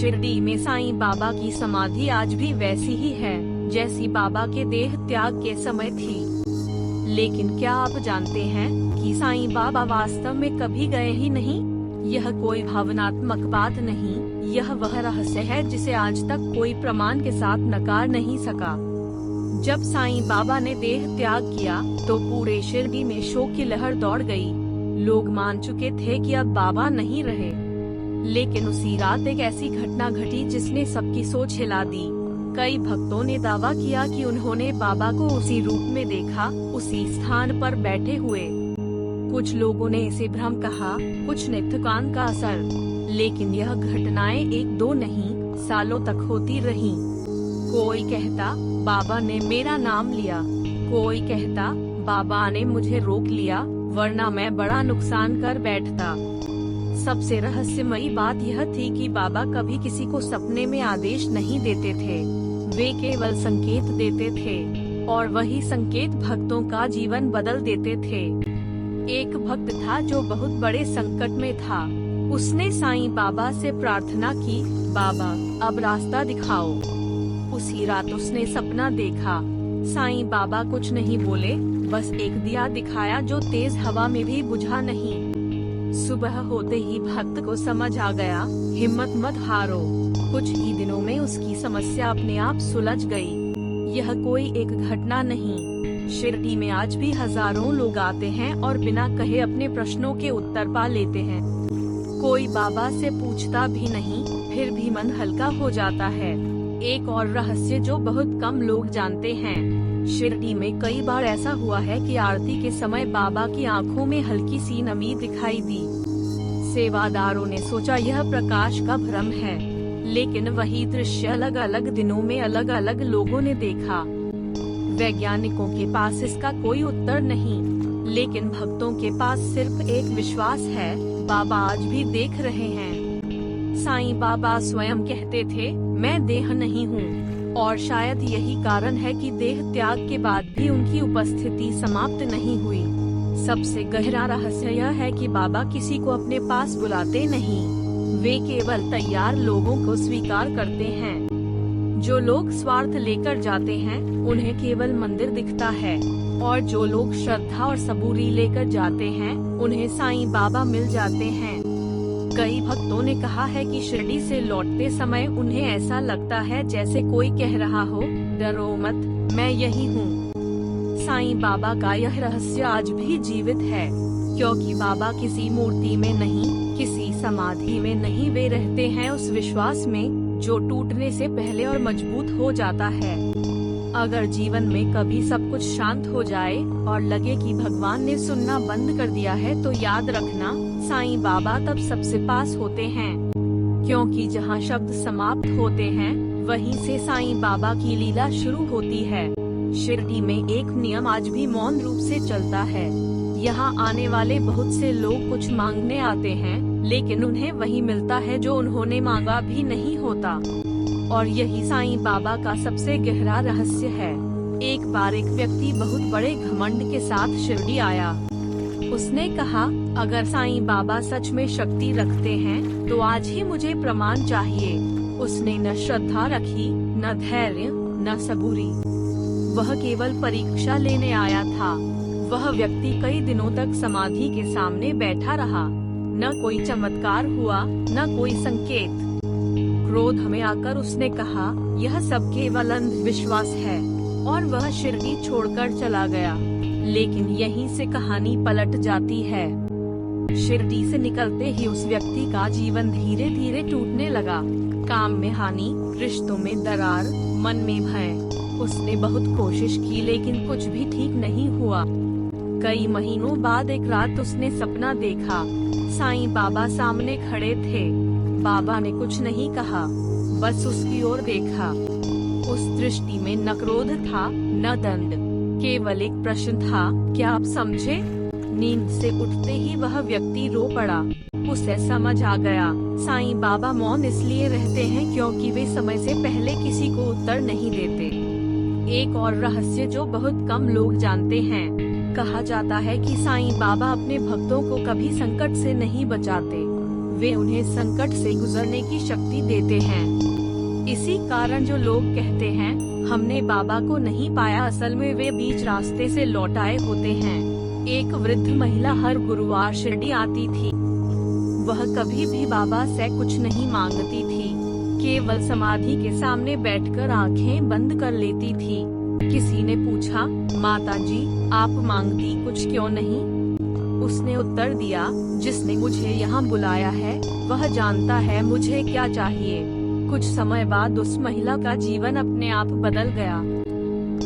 शिरडी में साईं बाबा की समाधि आज भी वैसी ही है जैसी बाबा के देह त्याग के समय थी। लेकिन क्या आप जानते हैं कि साईं बाबा वास्तव में कभी गए ही नहीं? यह कोई भावनात्मक बात नहीं, यह वह रहस्य है जिसे आज तक कोई प्रमाण के साथ नकार नहीं सका। जब साईं बाबा ने देह त्याग किया तो पूरे शिरडी में शोक की लहर दौड़ गई। लोग मान चुके थे कि अब बाबा नहीं रहे। लेकिन उसी रात एक ऐसी घटना घटी जिसने सबकी सोच हिला दी। कई भक्तों ने दावा किया कि उन्होंने बाबा को उसी रूप में देखा, उसी स्थान पर बैठे हुए। कुछ लोगों ने इसे भ्रम कहा, कुछ ने थकान का असर। लेकिन यह घटनाएं एक दो नहीं, सालों तक होती रहीं। कोई कहता बाबा ने मेरा नाम लिया, कोई कहता बाबा ने मुझे रोक लिया वरना मैं बड़ा नुकसान कर बैठता। सबसे रहस्यमयी बात यह थी कि बाबा कभी किसी को सपने में आदेश नहीं देते थे, वे केवल संकेत देते थे और वही संकेत भक्तों का जीवन बदल देते थे। एक भक्त था जो बहुत बड़े संकट में था। उसने साईं बाबा से प्रार्थना की, बाबा अब रास्ता दिखाओ। उसी रात उसने सपना देखा। साईं बाबा कुछ नहीं बोले, बस एक दिया दिखाया जो तेज हवा में भी बुझा नहीं। सुबह होते ही भक्त को समझ आ गया, हिम्मत मत हारो। कुछ ही दिनों में उसकी समस्या अपने आप सुलझ गई। यह कोई एक घटना नहीं, शिरडी में आज भी हजारों लोग आते हैं और बिना कहे अपने प्रश्नों के उत्तर पा लेते हैं। कोई बाबा से पूछता भी नहीं, फिर भी मन हल्का हो जाता है। एक और रहस्य जो बहुत कम लोग जानते हैं, शिरडी में कई बार ऐसा हुआ है कि आरती के समय बाबा की आंखों में हल्की सी नमी दिखाई दी। सेवादारों ने सोचा यह प्रकाश का भ्रम है, लेकिन वही दृश्य अलग अलग दिनों में अलग अलग लोगों ने देखा। वैज्ञानिकों के पास इसका कोई उत्तर नहीं, लेकिन भक्तों के पास सिर्फ एक विश्वास है, बाबा आज भी देख रहे हैं। साईं बाबा स्वयं कहते थे, मैं देह नहीं हूँ, और शायद यही कारण है कि देह त्याग के बाद भी उनकी उपस्थिति समाप्त नहीं हुई। सबसे गहरा रहस्य यह है कि बाबा किसी को अपने पास बुलाते नहीं, वे केवल तैयार लोगों को स्वीकार करते हैं। जो लोग स्वार्थ लेकर जाते हैं उन्हें केवल मंदिर दिखता है, और जो लोग श्रद्धा और सबूरी लेकर जाते हैं उन्हें साईं बाबा मिल जाते हैं। कई भक्तों ने कहा है कि शिरडी से लौटते समय उन्हें ऐसा लगता है जैसे कोई कह रहा हो, डरो मत, मैं यही हूँ। साईं बाबा का यह रहस्य आज भी जीवित है, क्योंकि बाबा किसी मूर्ति में नहीं, किसी समाधि में नहीं, वे रहते हैं उस विश्वास में जो टूटने से पहले और मजबूत हो जाता है। अगर जीवन में कभी सब कुछ शांत हो जाए और लगे कि भगवान ने सुनना बंद कर दिया है, तो याद रखना, साईं बाबा तब सबसे पास होते हैं, क्योंकि जहाँ शब्द समाप्त होते हैं वहीं से साईं बाबा की लीला शुरू होती है। शिरडी में एक नियम आज भी मौन रूप से चलता है। यहाँ आने वाले बहुत से लोग कुछ मांगने आते हैं, लेकिन उन्हें वही मिलता है जो उन्होंने मांगा भी नहीं होता, और यही साईं बाबा का सबसे गहरा रहस्य है। एक बार एक व्यक्ति बहुत बड़े घमंड के साथ शिरडी आया। उसने कहा, अगर साईं बाबा सच में शक्ति रखते हैं तो आज ही मुझे प्रमाण चाहिए। उसने न श्रद्धा रखी, न धैर्य, न सबूरी, वह केवल परीक्षा लेने आया था। वह व्यक्ति कई दिनों तक समाधि के सामने बैठा रहा, न कोई चमत्कार हुआ, न कोई संकेत। क्रोध में आकर उसने कहा, यह सब केवल अंधविश्वास है, और वह शिरडी छोड़कर चला गया। लेकिन यहीं से कहानी पलट जाती है। शिरडी से निकलते ही उस व्यक्ति का जीवन धीरे धीरे टूटने लगा। काम में हानि, रिश्तों में दरार, मन में भय। उसने बहुत कोशिश की लेकिन कुछ भी ठीक नहीं हुआ। कई महीनों बाद एक रात उसने सपना देखा, साईं बाबा सामने खड़े थे। बाबा ने कुछ नहीं कहा, बस उसकी ओर देखा। उस दृष्टि में न क्रोध था, न दंड, केवल एक प्रश्न था, क्या आप समझे? नींद से उठते ही वह व्यक्ति रो पड़ा। उसे समझ आ गया, साईं बाबा मौन इसलिए रहते हैं क्योंकि वे समय से पहले किसी को उत्तर नहीं देते। एक और रहस्य जो बहुत कम लोग जानते हैं, कहा जाता है कि साईं बाबा अपने भक्तों को कभी संकट से नहीं बचाते, वे उन्हें संकट से गुजरने की शक्ति देते हैं। इसी कारण जो लोग कहते हैं हमने बाबा को नहीं पाया, असल में वे बीच रास्ते से लौट आए होते हैं। एक वृद्ध महिला हर गुरुवार शिरडी आती थी। वह कभी भी बाबा से कुछ नहीं मांगती थी, केवल समाधि के सामने बैठकर आंखें बंद कर लेती थी। किसी ने पूछा, माता जी आप मांगती कुछ क्यों नहीं? उसने उत्तर दिया, जिसने मुझे यहाँ बुलाया है वह जानता है मुझे क्या चाहिए। कुछ समय बाद उस महिला का जीवन अपने आप बदल गया।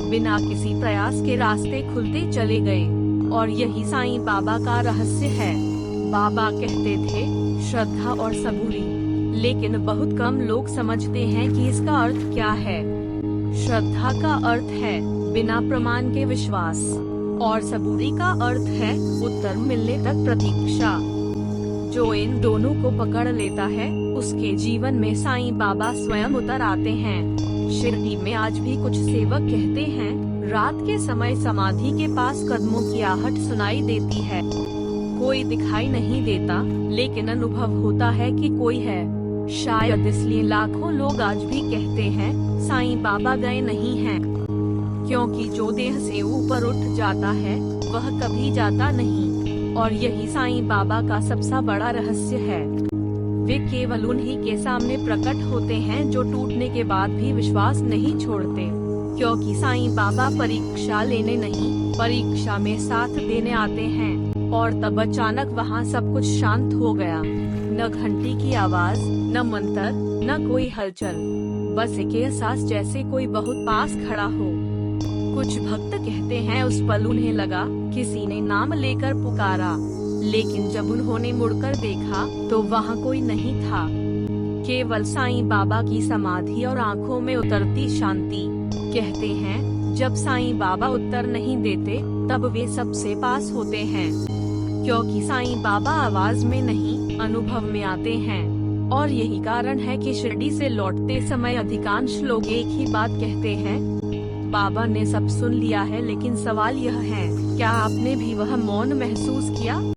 बिना किसी प्रयास के रास्ते खुलते चले गए और यही साईं बाबा का रहस्य है। बाबा कहते थे श्रद्धा और सबूरी, लेकिन बहुत कम लोग समझते हैं कि इसका अर्थ क्या है। श्रद्धा का अर्थ है बिना प्रमाण के विश्वास और सबूरी का अर्थ है उत्तर मिलने तक प्रतीक्षा। जो इन दोनों को पकड़ लेता है उसके जीवन में साईं बाबा स्वयं उतर आते हैं। शिरडी में आज भी कुछ सेवक कहते हैं रात के समय समाधि के पास कदमों की आहट सुनाई देती है। कोई दिखाई नहीं देता, लेकिन अनुभव होता है कि कोई है। शायद इसलिए लाखों लोग आज भी कहते हैं साईं बाबा गए नहीं हैं, क्योंकि जो देह से ऊपर उठ जाता है वह कभी जाता नहीं। और यही साईं बाबा का सबसे बड़ा रहस्य है। वे केवल उन्हीं के सामने प्रकट होते हैं जो टूटने के बाद भी विश्वास नहीं छोड़ते, क्योंकि साईं बाबा परीक्षा लेने नहीं, परीक्षा में साथ देने आते हैं। और तब अचानक वहाँ सब कुछ शांत हो गया। न घंटी की आवाज, न मंत्र, न कोई हलचल, बस एक एहसास जैसे कोई बहुत पास खड़ा हो। कुछ भक्त कहते हैं उस पल उन्हें लगा किसी ने नाम लेकर पुकारा, लेकिन जब उन्होंने मुड़कर देखा तो वहाँ कोई नहीं था, केवल साईं बाबा की समाधि और आँखों में उतरती शांति। कहते हैं जब साईं बाबा उत्तर नहीं देते तब वे सबसे पास होते हैं, क्योंकि साईं बाबा आवाज में नहीं अनुभव में आते हैं। और यही कारण है कि शिरडी से लौटते समय अधिकांश लोग एक ही बात कहते हैं, बाबा ने सब सुन लिया है। लेकिन सवाल यह है, क्या आपने भी वह मौन महसूस किया?